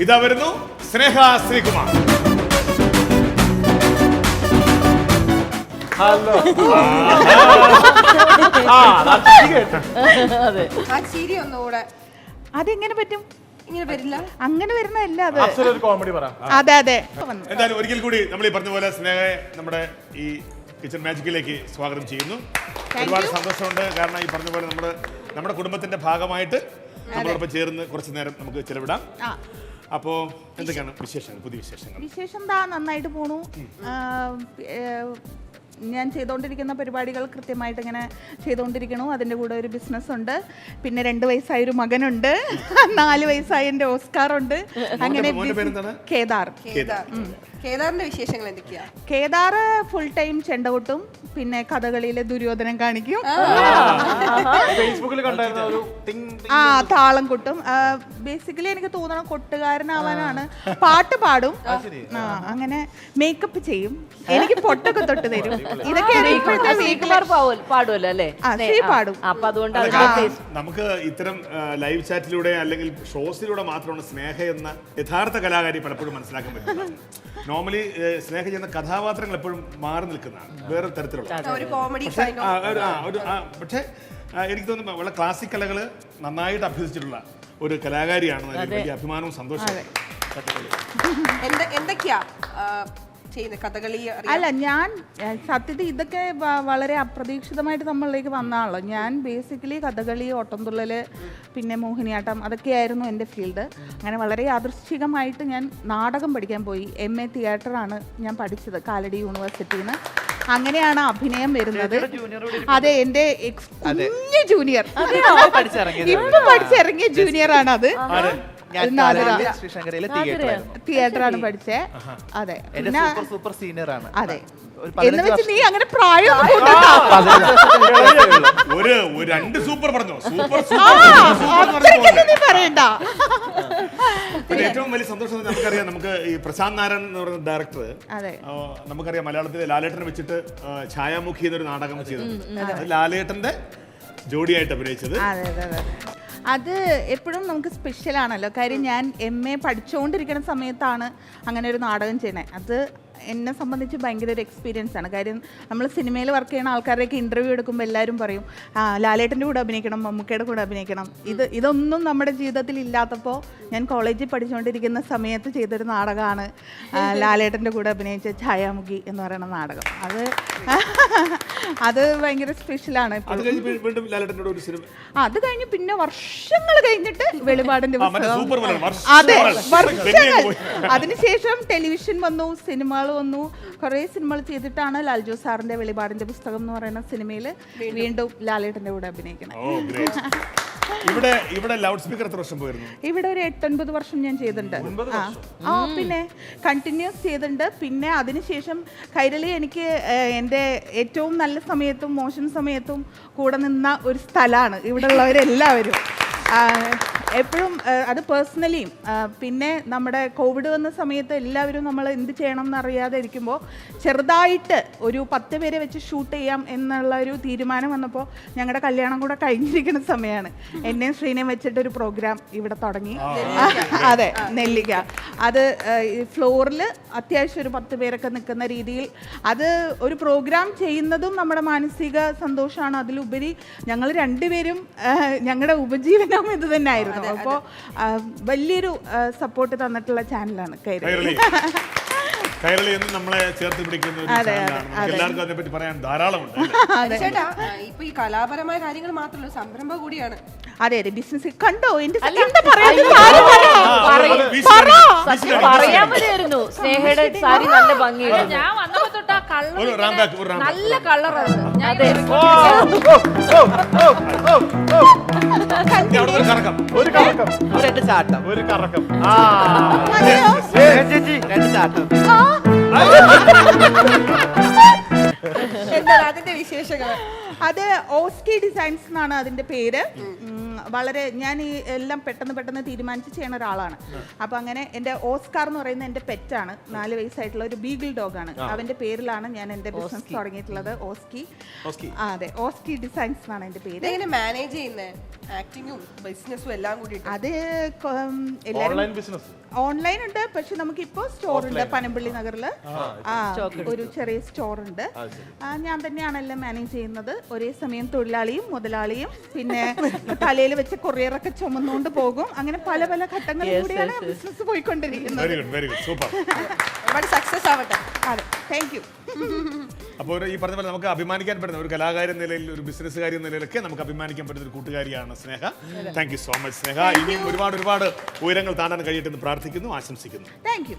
ഇതാ വരുന്നു സ്നേഹ ശ്രീകുമാർ. ഹലോ. ചിരി ഒന്നുകൂടെ അതെങ്ങനെ പറ്റും? ഇങ്ങനെ വരില്ല, അങ്ങനെ വരുന്നതല്ല അത്. ഒരു കോമഡി പറ. അതെ അതെ. എന്തായാലും ഒരിക്കൽ കൂടി നമ്മൾ ഈ പറഞ്ഞ പോലെ സ്നേഹയെ നമ്മുടെ ഈ കിച്ചൺ മാജിക്കിലേക്ക് സ്വാഗതം ചെയ്യുന്നു. ഒരുപാട് സന്തോഷമുണ്ട്. കാരണം ഈ പറഞ്ഞ പോലെ നമ്മുടെ കുടുംബത്തിന്റെ ഭാഗമായിട്ട് നമ്മളോടൊപ്പം ചേർന്ന് കുറച്ച് നേരം നമുക്ക് ചെലവിടാം. അപ്പോ എന്തൊക്കെയാണ് വിശേഷങ്ങൾ, പുതിയ വിശേഷങ്ങൾ? വിശേഷം എന്താ, നന്നായിട്ട് പോണു. ഞാൻ ചെയ്തുകൊണ്ടിരിക്കുന്ന പരിപാടികൾ കൃത്യമായിട്ട് ഇങ്ങനെ ചെയ്തുകൊണ്ടിരിക്കണു. അതിൻ്റെ കൂടെ ഒരു ബിസിനസ് ഉണ്ട്. പിന്നെ 2 വയസ്സായൊരു മകനുണ്ട്. 4 വയസ്സായ എൻ്റെ ഓസ്കാർ ഉണ്ട്. അങ്ങനെ കേദാർ. കേദാറിന്റെ വിശേഷങ്ങൾ എന്തൊക്കെയാ? കേദാർ ഫുൾ ടൈം ചെണ്ട കൊട്ടും, പിന്നെ കഥകളിയിലെ ദുര്യോധനം കാണിക്കും. ഫേസ്ബുക്കിൽ താളം കൊട്ടും. ബേസിക്കലി എനിക്ക് തോന്നണം കൊട്ടുകാരനാവാനാണ്. പാട്ട് പാടും, അങ്ങനെ മേക്കപ്പ് ചെയ്യും, എനിക്ക് പൊട്ടൊക്കെ തൊട്ട് തരും. നമുക്ക് ഇത്തരം ലൈവ് ചാറ്റിലൂടെ അല്ലെങ്കിൽ ഷോസിലൂടെ മാത്രമാണ് സ്നേഹ എന്ന യഥാർത്ഥ കലാകാരി പലപ്പോഴും മനസ്സിലാക്കാൻ പറ്റുന്നത്. നോർമലി സ്നേഹ ചെയ്യുന്ന കഥാപാത്രങ്ങൾ എപ്പോഴും മാറി നിൽക്കുന്നതാണ്, വേറെ തരത്തിലുള്ള. പക്ഷേ എനിക്ക് തോന്നുന്നു വളരെ ക്ലാസിക് കലകൾ നന്നായിട്ട് അഭ്യസിച്ചിട്ടുള്ള ഒരു കലാകാരിയാണ്. വലിയ അഭിമാനവും സന്തോഷവും. എന്തൊക്കെയാ കഥകളി? അല്ല, ഞാൻ സത്യത്തിൽ ഇതൊക്കെ വളരെ അപ്രതീക്ഷിതമായിട്ട് നമ്മളിലേക്ക് വന്നാണല്ലോ. ഞാൻ ബേസിക്കലി കഥകളി, ഓട്ടംതുള്ളല്, പിന്നെ മോഹിനിയാട്ടം, അതൊക്കെയായിരുന്നു എൻ്റെ ഫീൽഡ്. അങ്ങനെ വളരെ യാദൃശ്ചികമായിട്ട് ഞാൻ നാടകം പഠിക്കാൻ പോയി. MA തിയേറ്ററാണ് ഞാൻ പഠിച്ചത് കാലടി യൂണിവേഴ്സിറ്റിയിൽ നിന്ന്. അങ്ങനെയാണ് അഭിനയം വരുന്നത്. അതെ, എൻ്റെ കുഞ്ഞു ജൂനിയർ, ഇപ്പൊ പഠിച്ചിറങ്ങിയ ജൂനിയർ ആണ് അത്. തിയേറ്ററാണ് പഠിച്ചേ. അതെ, സൂപ്പർ സീനിയർ ആണ്. അതെ, എന്ന് വെച്ച് നീ അങ്ങനെ പ്രായം രണ്ട് സൂപ്പർ പറഞ്ഞോ? നീ പറയണ്ട. ഏറ്റവും വലിയ സന്തോഷം നമുക്കറിയാം, നമുക്ക് ഈ പ്രശാന്ത് നാരായൺ എന്ന് പറയുന്ന ഡയറക്ടർ, നമുക്കറിയാം മലയാളത്തിലെ ലാലേട്ടനെ വെച്ചിട്ട് ഛായാമുഖി എന്നൊരു നാടകം ചെയ്തിട്ടുണ്ട്. ലാലേട്ടന്റെ ജോഡിയായിട്ട് അഭിനയിച്ചത്. അത് എപ്പോഴും നമുക്ക് സ്പെഷ്യലാണല്ലോ. കാര്യം ഞാൻ MA പഠിച്ചുകൊണ്ടിരിക്കുന്ന സമയത്താണ് അങ്ങനെ ഒരു നാടകം ചെയ്യണേ. അത് എന്നെ സംബന്ധിച്ച് ഭയങ്കര ഒരു എക്സ്പീരിയൻസ് ആണ്. കാര്യം നമ്മൾ സിനിമയിൽ വർക്ക് ചെയ്യുന്ന ആൾക്കാരുടെയൊക്കെ ഇൻ്റർവ്യൂ എടുക്കുമ്പോൾ എല്ലാവരും പറയും ലാലേട്ടൻ്റെ കൂടെ അഭിനയിക്കണം, മമ്മൂക്കയുടെ കൂടെ അഭിനയിക്കണം. ഇതൊന്നും നമ്മുടെ ജീവിതത്തിൽ ഇല്ലാത്തപ്പോൾ ഞാൻ കോളേജിൽ പഠിച്ചുകൊണ്ടിരിക്കുന്ന സമയത്ത് ചെയ്തൊരു നാടകമാണ് ലാലേട്ടൻ്റെ കൂടെ അഭിനയിച്ച ഛായാമുഖി എന്ന് പറയുന്ന നാടകം. അത് ഭയങ്കര സ്പെഷ്യലാണ്. അത് കഴിഞ്ഞ് പിന്നെ വർഷങ്ങൾ കഴിഞ്ഞിട്ട് വെളിപാടിൻ്റെ പുസ്തകം. അതെ, വർഷങ്ങൾ. അതിനുശേഷം ടെലിവിഷൻ വന്നു, സിനിമകൾ വന്നു. കുറേ സിനിമകൾ ചെയ്തിട്ടാണ് ലാൽജോ സാറിന്റെ വെളിപാടിന്റെ പുസ്തകം എന്ന് പറയുന്ന സിനിമയിൽ വീണ്ടും ലാലേട്ടന്റെ കൂടെ അഭിനയിക്കണം. ഇവിടെ ലൗഡ് സ്പീക്കർ എത്ര വർഷം പോയിരുന്നു? ഇവിടെ ഒരു 8-9 വർഷം ഞാൻ ചെയ്തിട്ടുണ്ട്. പിന്നെ കണ്ടിന്യൂസ് ചെയ്തിട്ടുണ്ട്. പിന്നെ അതിനുശേഷം കൈരളി എനിക്ക് എൻ്റെ ഏറ്റവും നല്ല സമയത്തും മോശം സമയത്തും കൂടെ നിന്ന ഒരു സ്ഥലമാണ്. ഇവിടെ ഉള്ളവരെല്ലാവരും എപ്പോഴും അത് പേഴ്സണലിയും. പിന്നെ നമ്മുടെ കോവിഡ് വന്ന സമയത്ത് എല്ലാവരും നമ്മൾ എന്ത് ചെയ്യണം എന്നറിയാതെ ഇരിക്കുമ്പോൾ ചെറുതായിട്ട് ഒരു 10 പേരെ വെച്ച് ഷൂട്ട് ചെയ്യാം എന്നുള്ള ഒരു തീരുമാനം വന്നപ്പോൾ ഞങ്ങളുടെ കല്യാണം കൂടെ കഴിഞ്ഞിരിക്കുന്ന സമയമാണ്. എന്നെയും ശ്രീനെയും വെച്ചിട്ടൊരു പ്രോഗ്രാം ഇവിടെ തുടങ്ങി. അതെ, നെല്ലിക്ക. അത് ഫ്ലോറിൽ അത്യാവശ്യം ഒരു 10 പേരൊക്കെ നിൽക്കുന്ന രീതിയിൽ അത് ഒരു പ്രോഗ്രാം ചെയ്യുന്നതും നമ്മുടെ മാനസിക സന്തോഷമാണ്. അതിലുപരി ഞങ്ങൾ രണ്ടുപേരും ഞങ്ങളുടെ ഉപജീവനം ഇത് തന്നെ ആയിരുന്നു. അപ്പോൾ വലിയൊരു സപ്പോർട്ട് തന്നിട്ടുള്ള ചാനലാണ് കൈരളി. കൈരളി എന്ന് നമ്മളെ ചേർത്ത് പിടിക്കുന്ന ഒരു ചാനലാണ്. എല്ലാവർക്കും അതിനെപ്പറ്റി പറയാൻ ധാരാളമുണ്ട്. ചേട്ടാ, ഇപ്പൊ ഈ കലാപരമായ കാര്യങ്ങൾ മാത്രമല്ല, സംരംഭം കൂടിയാണ്. അതെ അതെ, ബിസിനസ് കണ്ടോ? പറയാമല്ലോ. സ്നേഹയുടെ സാരി നല്ല ഭംഗിയാണ്. ഞാൻ വന്നപ്പോ തൊട്ടാ നല്ല കളറാണ്. ഒരു ചാട്ടം, ഒരു കറക്കം. അതിന്റെ വിശേഷങ്ങൾ അത് ഓസ്കി ഡിസൈൻസ് എന്നാണ് അതിന്റെ പേര്. വളരെ ഞാൻ ഈ എല്ലാം പെട്ടെന്ന് തീരുമാനിച്ച് ചെയ്യുന്ന ഒരാളാണ്. അപ്പോൾ അങ്ങനെ എൻ്റെ ഓസ്കാർ എന്ന് പറയുന്ന എൻ്റെ പെറ്റാണ്. 4 വയസ്സായിട്ടുള്ള ഒരു ബീഗിൾ ഡോഗാണ്. അവൻ്റെ പേരിലാണ് ഞാൻ എൻ്റെ ബിസിനസ് തുടങ്ങിയിട്ടുള്ളത്. ഓസ്കി. അതെ, ഓസ്കി ഡിസൈൻസ് എന്നാണ് എൻ്റെ പേര്. എങ്ങനെ മാനേജ് ചെയ്യുന്നത്? ആക്ടിങ്ങും ബിസിനസ്സും എല്ലാം കൂടി. അത് എല്ലാവരും ഓൺലൈൻ ഉണ്ട്, പക്ഷെ നമുക്കിപ്പോ സ്റ്റോർ ഉണ്ട് പനമ്പള്ളി നഗറില്. ഒരു ചെറിയ സ്റ്റോർ ഉണ്ട്. ഞാൻ തന്നെയാണ് എല്ലാം മാനേജ് ചെയ്യുന്നത്. ഒരേ സമയം തൊഴിലാളിയും മുതലാളിയും പിന്നെ തലയിൽ വെച്ച് കൊറിയറൊക്കെ ചുമന്നുകൊണ്ട് പോകും. അങ്ങനെ പല പല ഘട്ടങ്ങളിലൂടെയാണ് ബിസിനസ് പോയിക്കൊണ്ടിരിക്കുന്നത്. Very good, very good, super. ഒരുപാട് സക്സസ് ആവട്ടെ. അതെ, താങ്ക് യു. അപ്പോൾ ഈ പറഞ്ഞ പോലെ നമുക്ക് അഭിമാനിക്കാൻ പറ്റുന്ന ഒരു കലാകാരി എന്ന നിലയിൽ, ഒരു ബിസിനസ്സുകാരി എന്ന നിലയിലൊക്കെ നമുക്ക് അഭിമാനിക്കാൻ പറ്റുന്ന ഒരു കൂട്ടുകാരിയാണ് സ്നേഹ. താങ്ക് യു സോ മച്ച് സ്നേഹ. ഇനിയും ഒരുപാട് ഒരുപാട് ഉയരങ്ങൾ താണ്ടാൻ കഴിയട്ടെ എന്ന് പ്രാർത്ഥിക്കുന്നു, ആശംസിക്കുന്നു. Thank you.